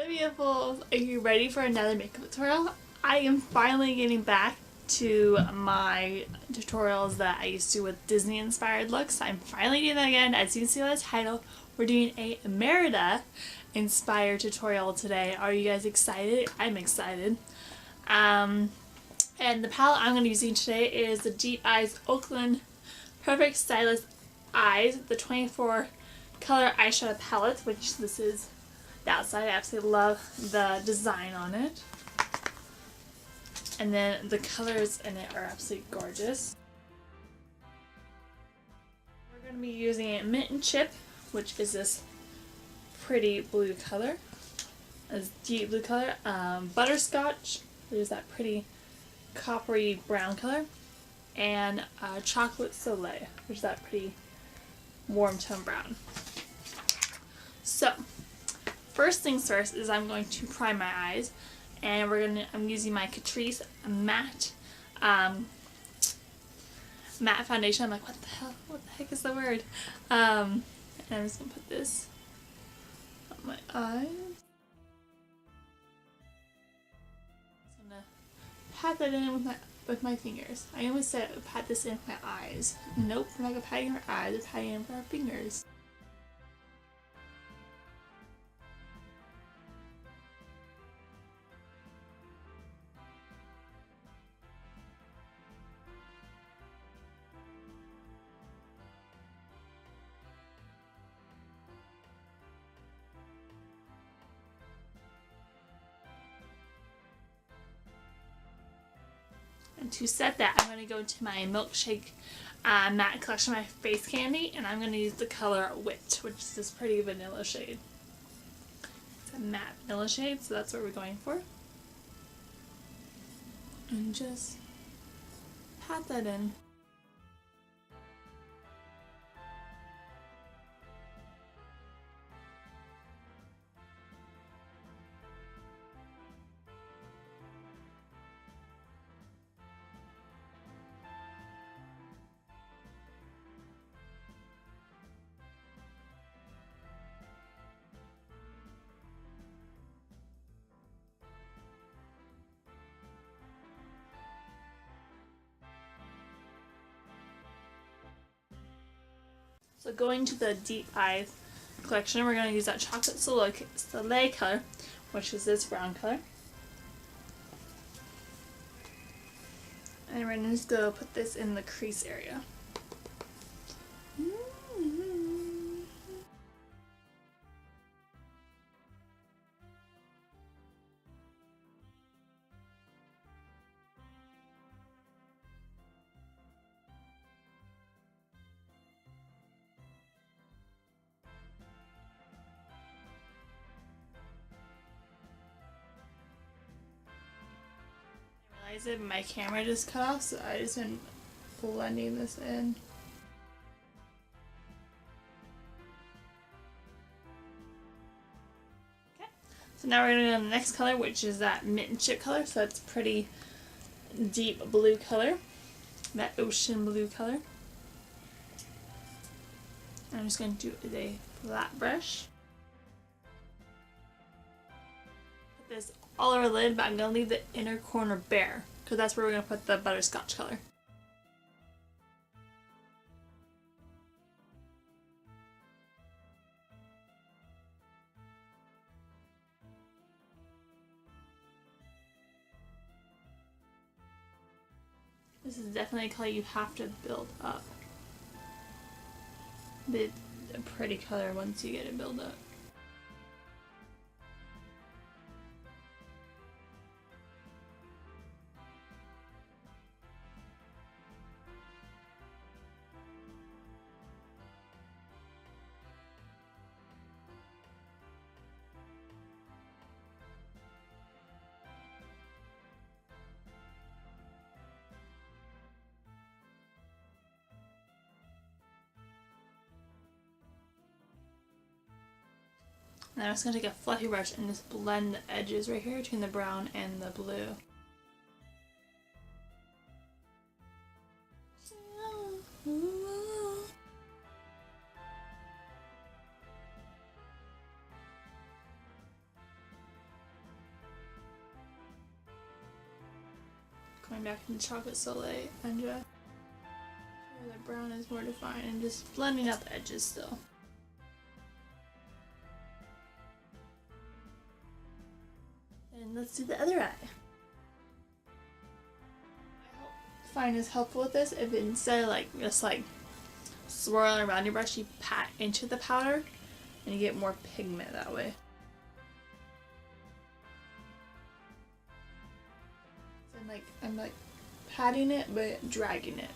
beautifuls! Are you ready for another makeup tutorial? I am finally getting back to my tutorials that I used to with Disney inspired looks. I'm finally doing that again. As you can see by the title, we're doing a Merida inspired tutorial today. Are you guys excited? I'm excited. And the palette I'm going to be using today is the Deep Eyes Oakland Perfect Stylist Eyes, the 24 color eyeshadow palette, which this is the outside. I absolutely love the design on it. And then the colors in it are absolutely gorgeous. We're going to be using Mint and Chip, which is this pretty blue color, a deep blue color. Butterscotch, there's that pretty coppery brown color, and Chocolate Soleil, which is that pretty warm tone brown. So, first things first is I'm going to prime my eyes, and I'm using my Catrice matte matte foundation. I'm like, what the heck is the word? And I'm just gonna put this on my eyes. I'm gonna pat that in with my fingers. I almost said pat this in with my eyes. Nope, we're not gonna pat it in our eyes. We're patting it in with our fingers. And to set that, I'm going to go to my Milkshake matte collection, my face candy, and I'm going to use the color Wit, which is this pretty vanilla shade. It's a matte vanilla shade, so that's what we're going for. And just pat that in. So going to the Deep Eyes collection, we're going to use that Chocolate Soleil color, which is this brown color. And we're going to just go put this in the crease area. My camera just cut off, so I just been blending this in. Okay, so now we're going to go to the next color, which is that Mint and Chip color. So it's pretty deep blue color, that ocean blue color. I'm just going to do it with a flat brush. Put this all over the lid, but I'm going to leave the inner corner bare, because that's where we're going to put the butterscotch color. This is definitely a color you have to build up. It's a pretty color once you get it built up. And I'm just going to take a fluffy brush and just blend the edges right here between the brown and the blue. I'm back in the chocolate soleil and just the brown is more defined and just blending out the edges still. And let's do the other eye. I find it's helpful with this if instead of like just like swirling around your brush, you pat into the powder and you get more pigment that way. So I'm like patting it but dragging it.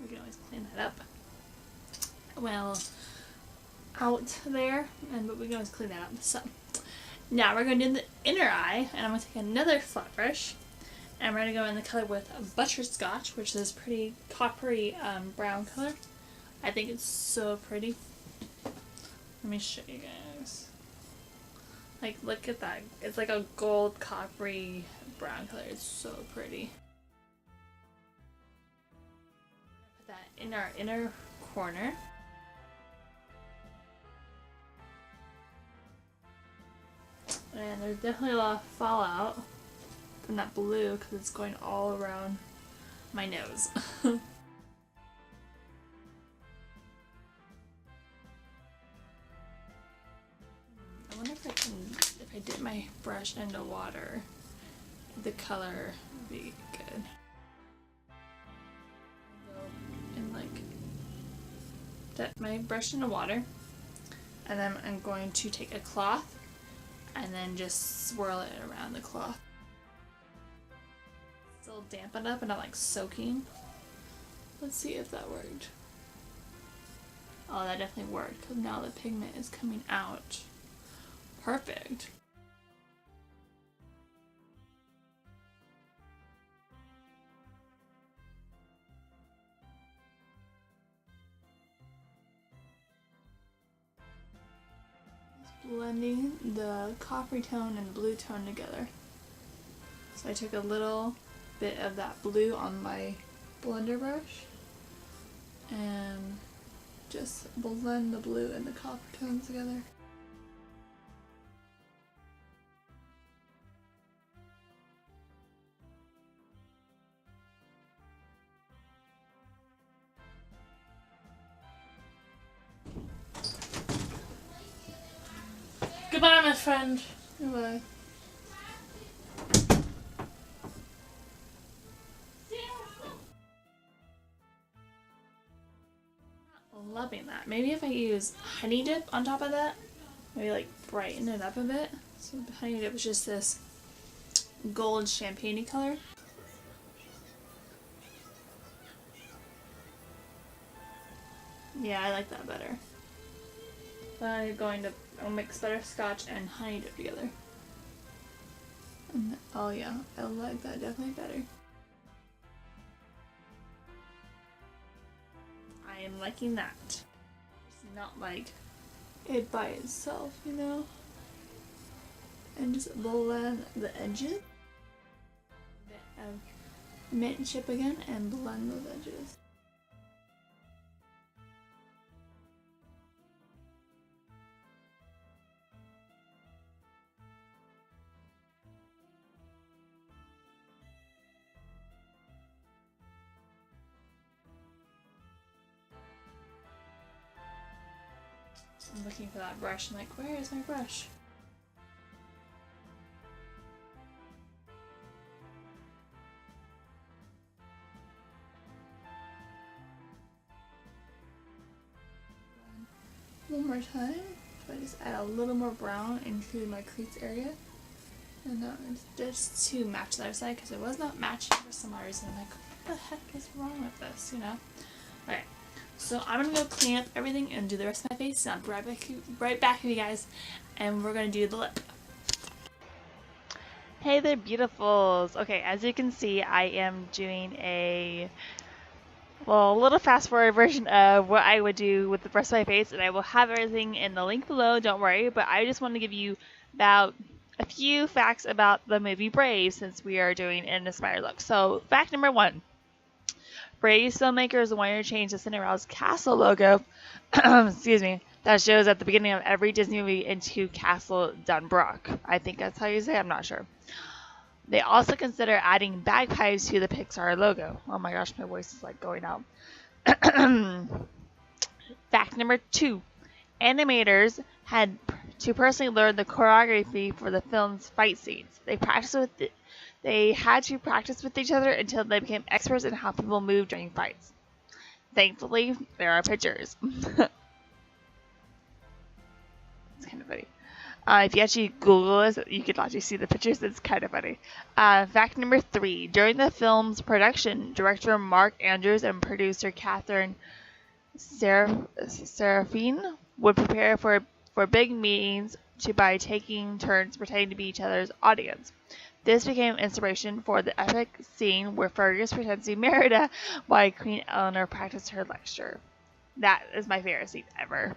We can always clean that up. Well, out there, but we can always clean that up. So now we're going to do the inner eye, and I'm going to take another flat brush, and we're going to go in the color with Butterscotch, which is pretty coppery brown color. I think it's so pretty. Let me show you guys. Like, look at that. It's like a gold coppery brown color. It's so pretty. Put that in our inner corner. And there's definitely a lot of fallout from that blue because it's going all around my nose. I wonder if I dip my brush into water, the color would be good. Go and like dip my brush into water, and then I'm going to take a cloth and then just swirl it around the cloth. Still dampen up and not like soaking. Let's see if that worked. Oh, that definitely worked because now the pigment is coming out. Perfect. Blending the coppery tone and blue tone together. So I took a little bit of that blue on my blender brush and just blend the blue and the copper tones together. Goodbye, my friend. Goodbye. Loving that. Maybe if I use honey dip on top of that, maybe like brighten it up a bit. So the honey dip is just this gold champagne color. Yeah, I like that better. Then I'm going to mix butterscotch and honey dip together. And, oh yeah, I like that definitely better. I am liking that. It's not like it by itself, you know? And just blend the edges. of mint chip again and blend those edges. I'm looking for that brush. I'm like, where is my brush? One more time. So I just add a little more brown into my crease area. And just to match the other side because it was not matching for some odd reason. I'm like, what the heck is wrong with this, you know? Alright. So I'm going to go clean up everything and do the rest of my face, and I'll be right back with you guys, and we're going to do the lip. Hey there, beautifuls! Okay, as you can see, I am doing a little fast forward version of what I would do with the rest of my face, and I will have everything in the link below, don't worry, but I just want to give you about a few facts about the movie Brave, since we are doing an inspired look. So, fact number 1. Brave's filmmakers wanted to change the Cinderella's castle logo, excuse me, that shows at the beginning of every Disney movie into Castle Dunbrook. I think that's how you say it, I'm not sure. They also consider adding bagpipes to the Pixar logo. Oh my gosh, my voice is like going out. Fact number 2. Animators had to personally learn the choreography for the film's fight scenes. They had to practice with each other until they became experts in how people move during fights. Thankfully, there are pictures. It's kind of funny. If you actually Google this, you could actually see the pictures. It's kind of funny. Fact number 3. During the film's production, director Mark Andrews and producer Catherine Seraphine would prepare for big meetings by taking turns pretending to be each other's audience. This became inspiration for the epic scene where Fergus pretends to be Merida while Queen Eleanor practiced her lecture. That is my favorite scene ever.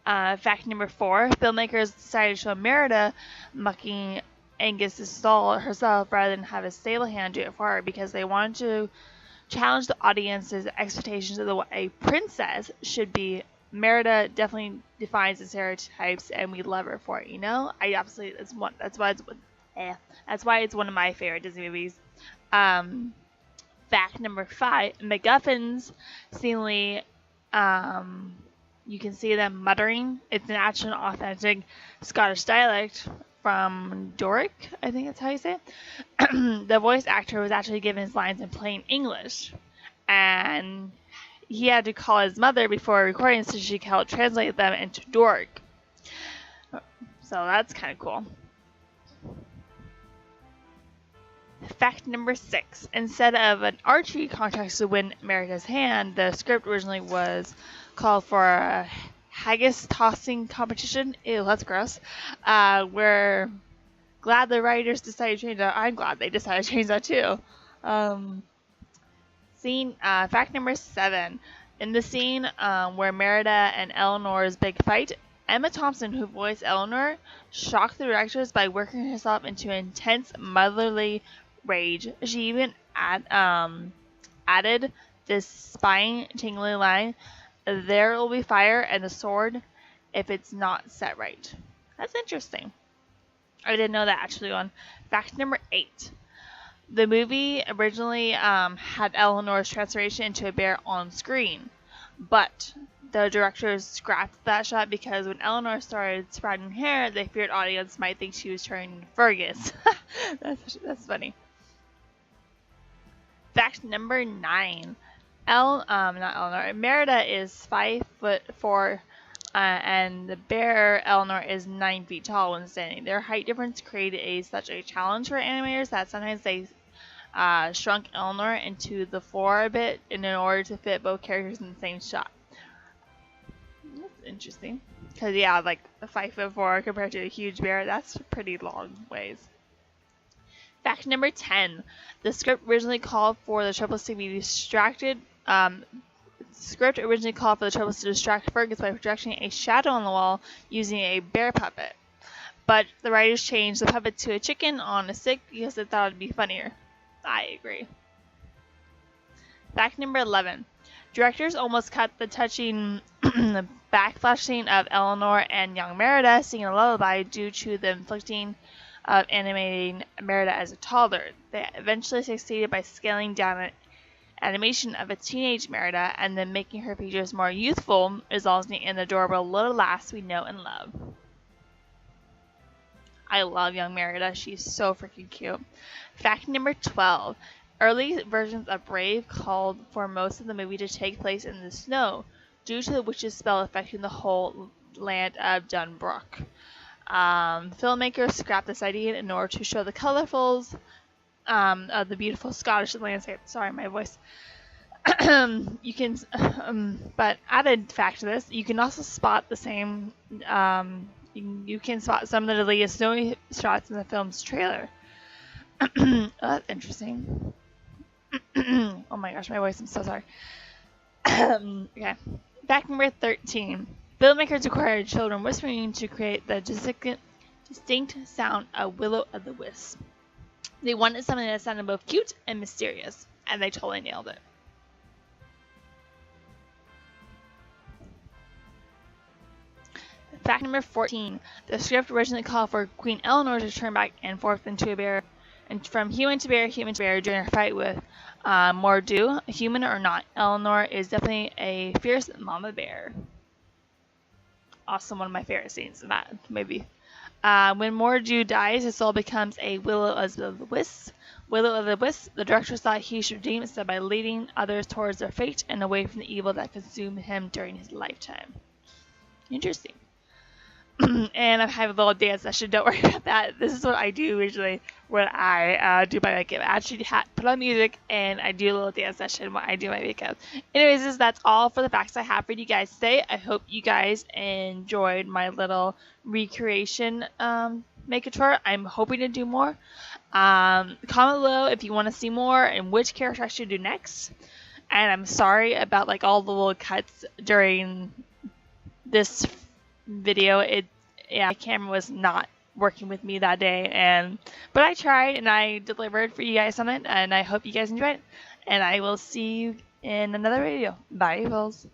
Fact number 4. Filmmakers decided to show Merida mucking Angus's stall herself rather than have a stable hand do it for her because they wanted to challenge the audience's expectations of what a princess should be. Merida definitely defines the stereotypes, and we love her for it. You know, that's why it's one of my favorite Disney movies. Fact number 5. MacGuffins, seemingly, you can see them muttering. It's an actual authentic Scottish dialect from Doric, I think that's how you say it. The voice actor was actually given his lines in plain English, and he had to call his mother before recording so she could help translate them into Doric. So that's kind of cool. Fact number 6. Instead of an archery contest to win Merida's hand, the script originally was called for a haggis tossing competition. Ew, that's gross. We're glad the writers decided to change that. I'm glad they decided to change that too. Fact number 7. In the scene where Merida and Eleanor's big fight, Emma Thompson, who voiced Eleanor, shocked the directors by working herself into intense motherly rage. She even added this spine-tingling line, "There will be fire and the sword if it's not set right." That's interesting. I didn't know that actually on. Fact number 8. The movie originally had Eleanor's transformation into a bear on screen, but the directors scrapped that shot because when Eleanor started sprouting hair, they feared audience might think she was turning into Fergus. That's funny. Fact number 9. Merida is 5'4", and the bear Eleanor is 9 feet tall when standing. Their height difference created such a challenge for animators that sometimes they shrunk Eleanor into the floor a bit in order to fit both characters in the same shot. That's interesting. Because, yeah, like a 5'4" compared to a huge bear, that's pretty long ways. Fact number 10. The script originally called for the triplets to be distracted. Script originally called for the triplets to distract Fergus by projecting a shadow on the wall using a bear puppet. But the writers changed the puppet to a chicken on a stick because they thought it'd be funnier. I agree. Fact number 11. Directors almost cut the touching backflash scene of Eleanor and young Merida singing a lullaby due to the inflicting of animating Merida as a toddler. They eventually succeeded by scaling down an animation of a teenage Merida and then making her features more youthful, resulting in the adorable little lass we know and love. I love young Merida. She's so freaking cute. Fact number 12. Early versions of Brave called for most of the movie to take place in the snow due to the witch's spell affecting the whole land of Dunbrook. Filmmakers scrapped this idea in order to show the colorfuls of the beautiful Scottish landscape. Sorry, my voice. You can, but added fact to this, you can also spot the same. You can spot some of the deleted snowy shots in the film's trailer. Oh, that's interesting. Oh my gosh, my voice, I'm so sorry. Okay. Fact number 13. Filmmakers required children whispering to create the distinct sound of Will-o'-the-Wisp. They wanted something that sounded both cute and mysterious, and they totally nailed it. Fact number 14. The script originally called for Queen Eleanor to turn back and forth into a bear, and from human to bear during her fight with Mor'du. Human or not, Eleanor is definitely a fierce mama bear. Also one of my favorite scenes in that movie. When Mor'du dies, his soul becomes a Will-o'-the-Wisp. Will-o'-the-Wisp, the director thought he should redeem himself by leading others towards their fate and away from the evil that consumed him during his lifetime. Interesting. And I have a little dance session. Don't worry about that. This is what I do usually when I do my makeup. I actually put on music and I do a little dance session when I do my makeup. Anyways, that's all for the facts I have for you guys today. I hope you guys enjoyed my little recreation makeup tour. I'm hoping to do more. Comment below if you want to see more and which character I should do next. And I'm sorry about like all the little cuts during this video. My camera was not working with me that day, but I tried and I delivered for you guys on it, and I hope you guys enjoyed it, and I will see you in another video. Bye, Evills.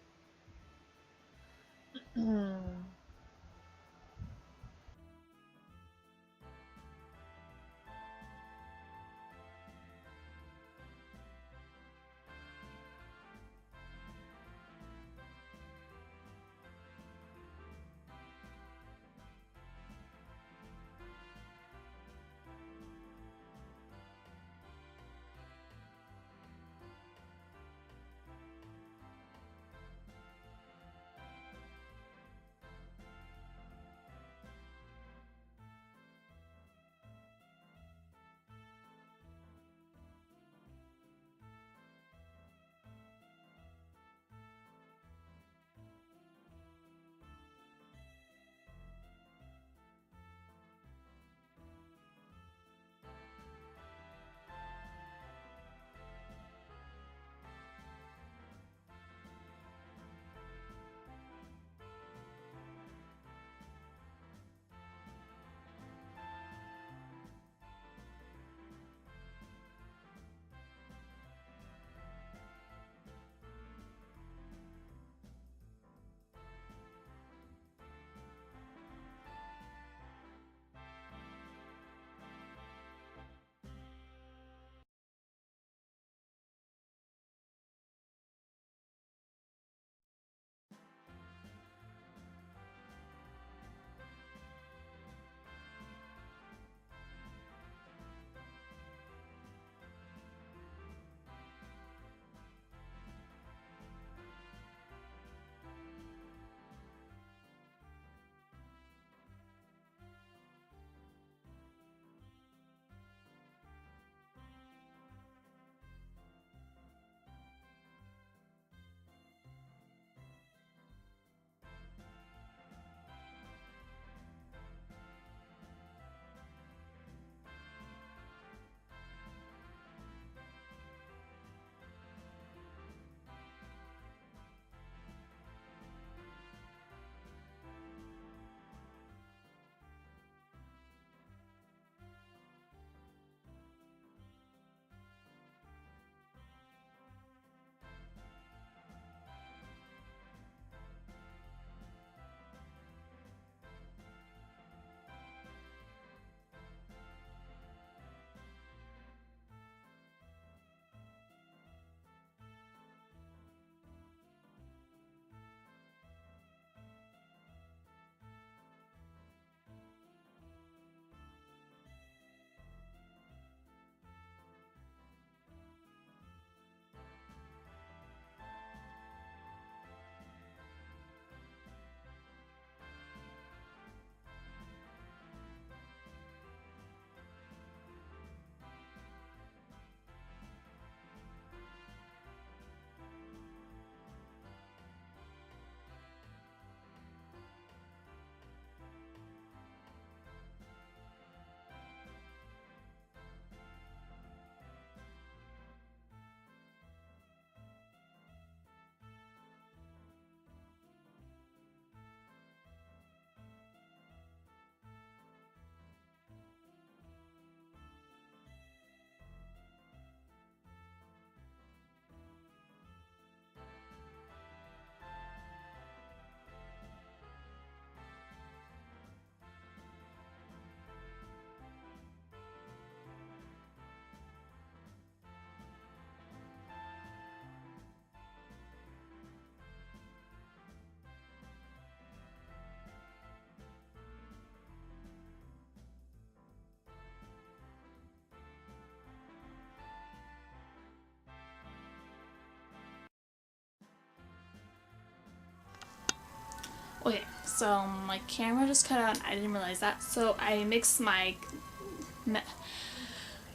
Okay, so my camera just cut out and I didn't realize that. So I mixed my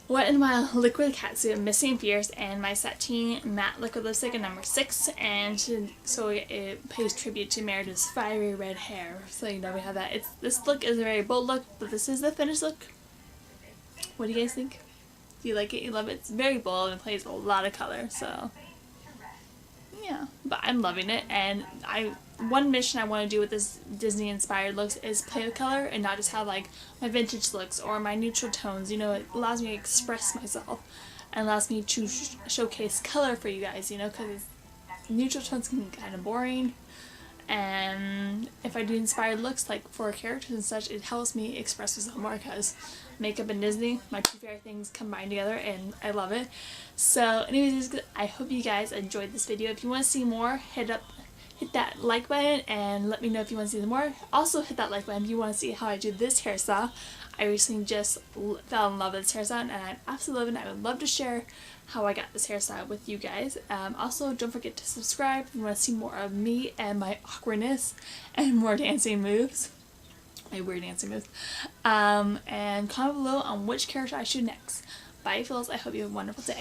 Wet n Wild liquid catsuit Missing Fierce and my sateen matte liquid lipstick in number 6, and so it pays tribute to Merida's fiery red hair. So you know we have that. This look is a very bold look, but this is the finished look. What do you guys think? Do you like it? You love it? It's very bold and plays a lot of color. So yeah, but I'm loving it, and one mission I want to do with this Disney inspired looks is play with color and not just have like my vintage looks or my neutral tones. You know, it allows me to express myself and allows me to showcase color for you guys, you know, because neutral tones can be kind of boring, and if I do inspired looks like for characters and such, it helps me express myself more, because makeup and Disney, my two favorite things combined together, and I love it. So anyways, I hope you guys enjoyed this video. If you want to see more, hit that like button and let me know if you want to see more. Also hit that like button if you want to see how I do this hairstyle. I recently just fell in love with this hairstyle and I absolutely love it. I would love to share how I got this hairstyle with you guys. Also, don't forget to subscribe if you want to see more of me and my awkwardness and more dancing moves. My weird dancing moves. And comment below on which character I should next. Bye, Phils. I hope you have a wonderful day.